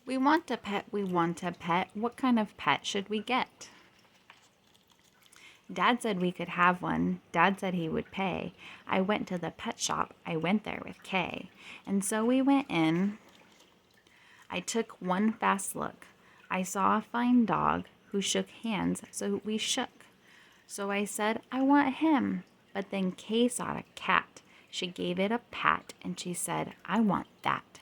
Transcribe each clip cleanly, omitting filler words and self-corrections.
We want a pet, we want a pet. What kind of pet should we get? Dad said we could have one. Dad said he would pay. I went to the pet shop. I went there with Kay. And so we went in. I took one fast look. I saw a fine dog who shook hands, so we shook. So I said, I want him. But then Kay saw a cat. She gave it a pat and she said, I want that.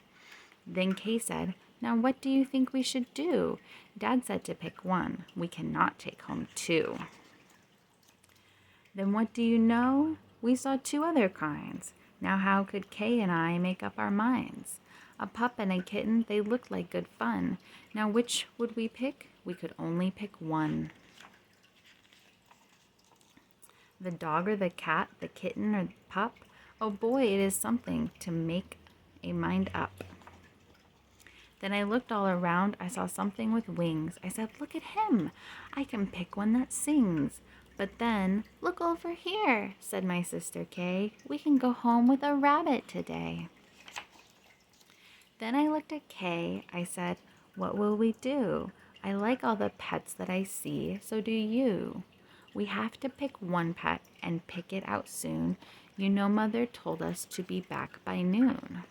Then Kay said, now what do you think we should do? Dad said to pick one. We cannot take home two. Then what do you know? We saw two other kinds. Now how could Kay and I make up our minds? A pup and a kitten, they looked like good fun. Now which would we pick? We could only pick one. The dog or the cat, the kitten or the pup? Oh boy, it is something to make a mind up. Then I looked all around. I saw something with wings. I said, look at him. I can pick one that sings. But then, look over here, said my sister Kay. We can go home with a rabbit today. Then I looked at Kay. I said, what will we do? I like all the pets that I see, so do you. We have to pick one pet and pick it out soon. You know Mother told us to be back by noon.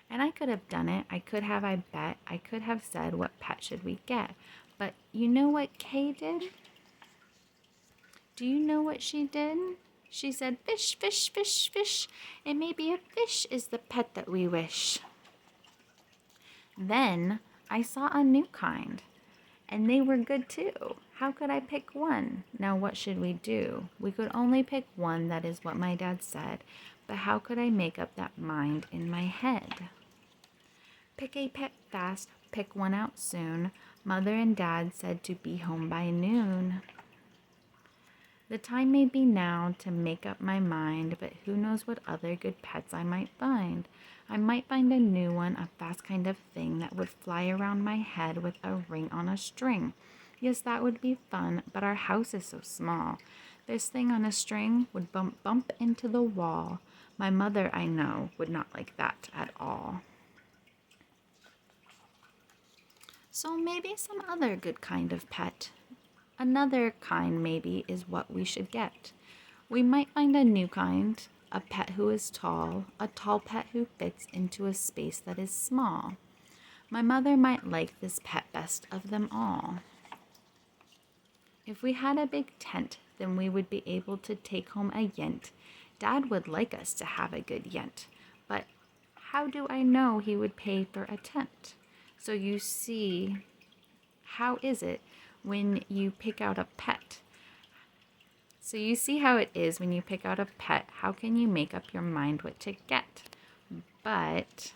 And I could have done it. I could have, I bet. I could have said, what pet should we get? But you know what Kay did? Do you know what she did? She said, fish, fish, fish, fish. And maybe a fish is the pet that we wish. Then I saw a new kind. And they were good too. How could I pick one? Now what should we do? We could only pick one, that is what my dad said. But how could I make up that mind in my head? Pick a pet fast, pick one out soon. Mother and Dad said to be home by noon. The time may be now to make up my mind, but who knows what other good pets I might find. I might find a new one, a fast kind of thing that would fly around my head with a ring on a string. Yes, that would be fun, but our house is so small. This thing on a string would bump into the wall. My mother, I know, would not like that at all. So maybe some other good kind of pet. Another kind, maybe, is what we should get. We might find a new kind, a pet who is tall, a tall pet who fits into a space that is small. My mother might like this pet best of them all. If we had a big tent, then we would be able to take home a yent. Dad would like us to have a good yent, but how do I know he would pay for a tent? So you see, how is it when you pick out a pet? So you see how it is when you pick out a pet. How can you make up your mind what to get? But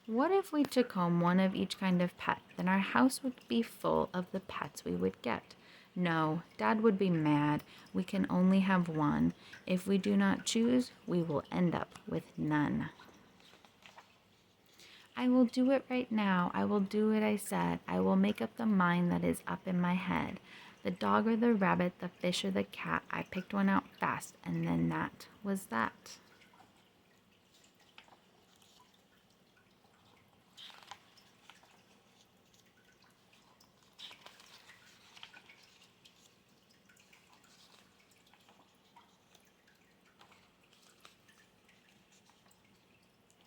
what if we took home one of each kind of pet? Then our house would be full of the pets we would get. No, Dad would be mad. We can only have one. If we do not choose, we will end up with none. I will do it right now. I will do what I said. I will make up the mind that is up in my head. The dog or the rabbit, the fish or the cat. I picked one out fast, and then that was that.